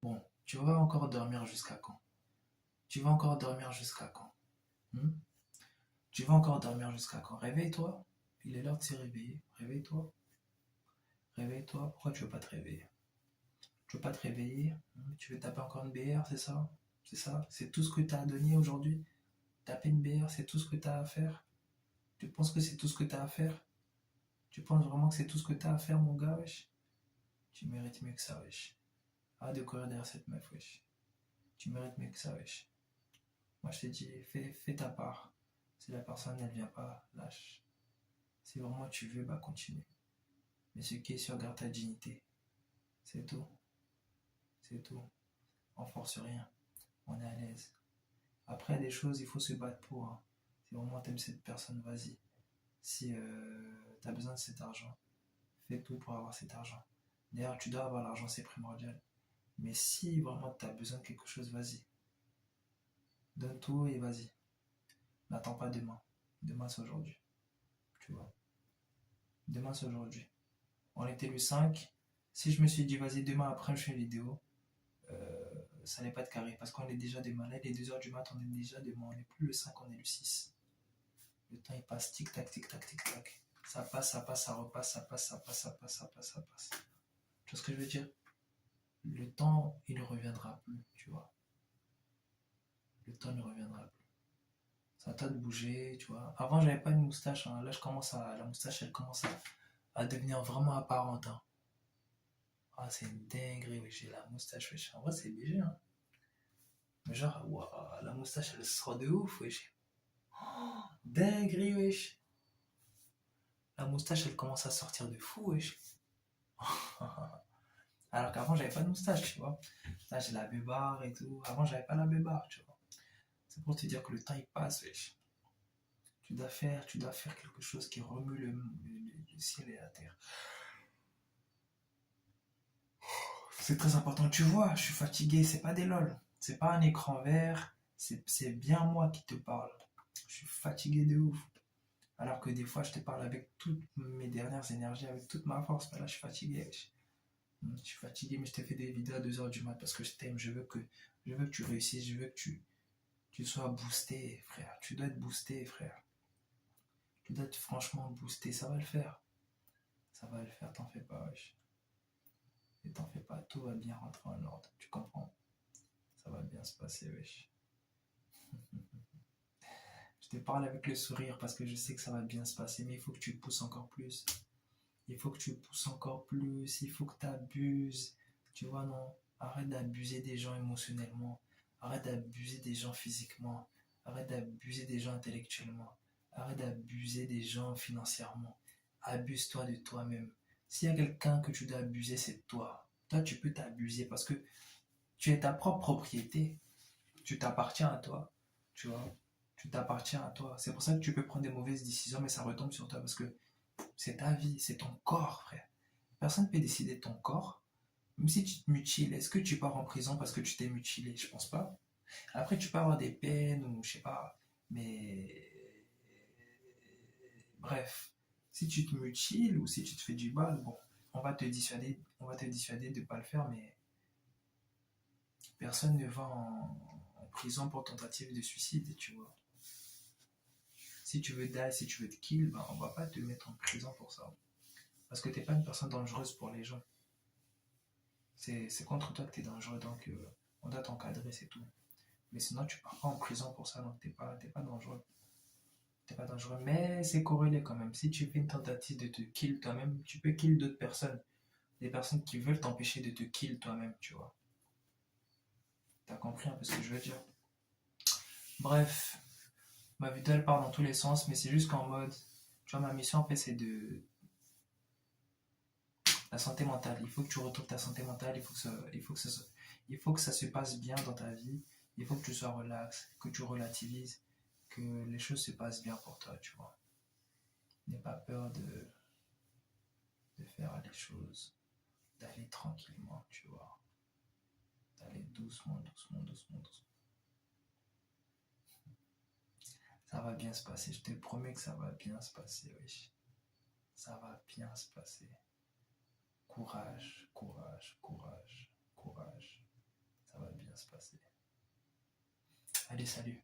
Bon, tu vas encore dormir jusqu'à quand? Tu vas encore dormir jusqu'à quand? Hmm. Tu vas encore dormir jusqu'à quand? Réveille-toi. Il est l'heure de se réveiller. Réveille-toi. Réveille-toi. Pourquoi tu veux pas te réveiller? Tu veux pas te réveiller? Tu veux taper encore une BR, c'est ça? C'est ça? C'est tout ce que tu as à donner aujourd'hui? Taper une BR, c'est tout ce que tu as à faire? Tu penses que c'est tout ce que tu as à faire? Tu penses vraiment que c'est tout ce que tu as à faire, mon gars, wesh? Tu mérites mieux que ça, wesh. Arrête de courir derrière cette meuf, wesh. Tu mérites mieux que ça, wesh. Moi, je t'ai dit, fais ta part. Si la personne, elle vient pas, lâche. Si vraiment tu veux, bah continue. Mais ce qui est sûr, garde ta dignité. C'est tout. C'est tout. On force rien. On est à l'aise. Après, il y a des choses, il faut se battre pour, hein. Si vraiment t'aimes cette personne, vas-y. Si t'as besoin de cet argent, fais tout pour avoir cet argent. D'ailleurs, tu dois avoir l'argent, c'est primordial. Mais si vraiment t'as besoin de quelque chose, vas-y. Donne tout et vas-y. N'attends pas demain. Demain, c'est aujourd'hui. Tu vois. Demain, c'est aujourd'hui. On était le 5. Si je me suis dit, vas-y, demain après, je fais une vidéo, ça n'est pas de carré. Parce qu'on est déjà demain. Là, il est 2 heures du mat, on est déjà demain. On n'est plus le 5, on est le 6. Le temps, il passe tic-tac, tic-tac, tic-tac. Ça passe, ça repasse, ça passe, ça passe, ça passe, ça passe, ça passe. Tu vois ce que je veux dire? Le temps, il ne reviendra plus, tu vois. Le temps ne reviendra plus. C'est à toi de bouger, tu vois. Avant, j'avais pas une moustache, hein. Là, la moustache, elle commence à devenir vraiment apparente, hein. Ah, c'est une dinguerie, oui, j'ai la moustache, wesh. En vrai, c'est léger, hein. Mais genre, ouah, la moustache, elle sort de ouf, wesh. Dinguerie, wesh. La moustache, elle commence à sortir de fou, wesh. Alors qu'avant, j'avais pas de moustache, tu vois. Là, j'ai la bébarre et tout. Avant, j'avais pas la bébarre, tu vois. C'est pour te dire que le temps, il passe, wesh. Tu dois faire quelque chose qui remue le ciel et la terre. C'est très important. Tu vois, je suis fatigué, c'est pas des lol. C'est pas un écran vert. C'est bien moi qui te parle. Je suis fatigué de ouf. Alors que des fois, je te parle avec toutes mes dernières énergies, avec toute ma force. Mais là, je suis fatigué, wesh. Je suis fatigué, mais je t'ai fait des vidéos à 2 heures du mat parce que je t'aime. Je veux que tu réussisses. Je veux que tu sois boosté, frère. Tu dois être boosté, frère. Tu dois être franchement boosté. Ça va le faire. Ça va le faire, t'en fais pas, wesh. Et t'en fais pas, tout va bien rentrer en ordre. Tu comprends? Ça va bien se passer, wesh. Je te parle avec le sourire parce que je sais que ça va bien se passer, mais il faut que tu pousses encore plus. Il faut que tu pousses encore plus. Il faut que tu abuses. Tu vois, non? Arrête d'abuser des gens émotionnellement. Arrête d'abuser des gens physiquement. Arrête d'abuser des gens intellectuellement. Arrête d'abuser des gens financièrement. Abuse-toi de toi-même. S'il y a quelqu'un que tu dois abuser, c'est toi. Toi, tu peux t'abuser parce que tu es ta propre propriété. Tu t'appartiens à toi. Tu vois? Tu t'appartiens à toi. C'est pour ça que tu peux prendre des mauvaises décisions, mais ça retombe sur toi parce que c'est ta vie, c'est ton corps, frère. Personne ne peut décider de ton corps. Même si tu te mutiles, est-ce que tu pars en prison parce que tu t'es mutilé? Je pense pas. Après, tu peux avoir des peines ou je sais pas. Mais bref, si tu te mutiles ou si tu te fais du mal, bon, on va te dissuader de ne pas le faire, mais personne ne va en prison pour tentative de suicide, tu vois. Si tu veux die, si tu veux te kill, ben, on va pas te mettre en prison pour ça. Parce que t'es pas une personne dangereuse pour les gens. C'est contre toi que tu es dangereux, donc on doit t'encadrer, c'est tout. Mais sinon, tu pars pas en prison pour ça, donc t'es pas dangereux. T'es pas dangereux, mais c'est corrélé quand même. Si tu fais une tentative de te kill toi-même, tu peux kill d'autres personnes. Des personnes qui veulent t'empêcher de te kill toi-même, tu vois. T'as compris un peu ce que je veux dire? Bref, ma vidéo elle part dans tous les sens, mais c'est juste qu'en mode, tu vois, ma mission en fait c'est de la santé mentale. Il faut que tu retrouves ta santé mentale, il faut que ça se passe bien dans ta vie. Il faut que tu sois relax, que tu relativises, que les choses se passent bien pour toi, tu vois. N'aie pas peur de faire les choses, d'aller tranquillement, tu vois. D'aller doucement, doucement, doucement, doucement. Ça va bien se passer, je te promets que ça va bien se passer, oui. Ça va bien se passer. Courage, courage, courage, courage. salut.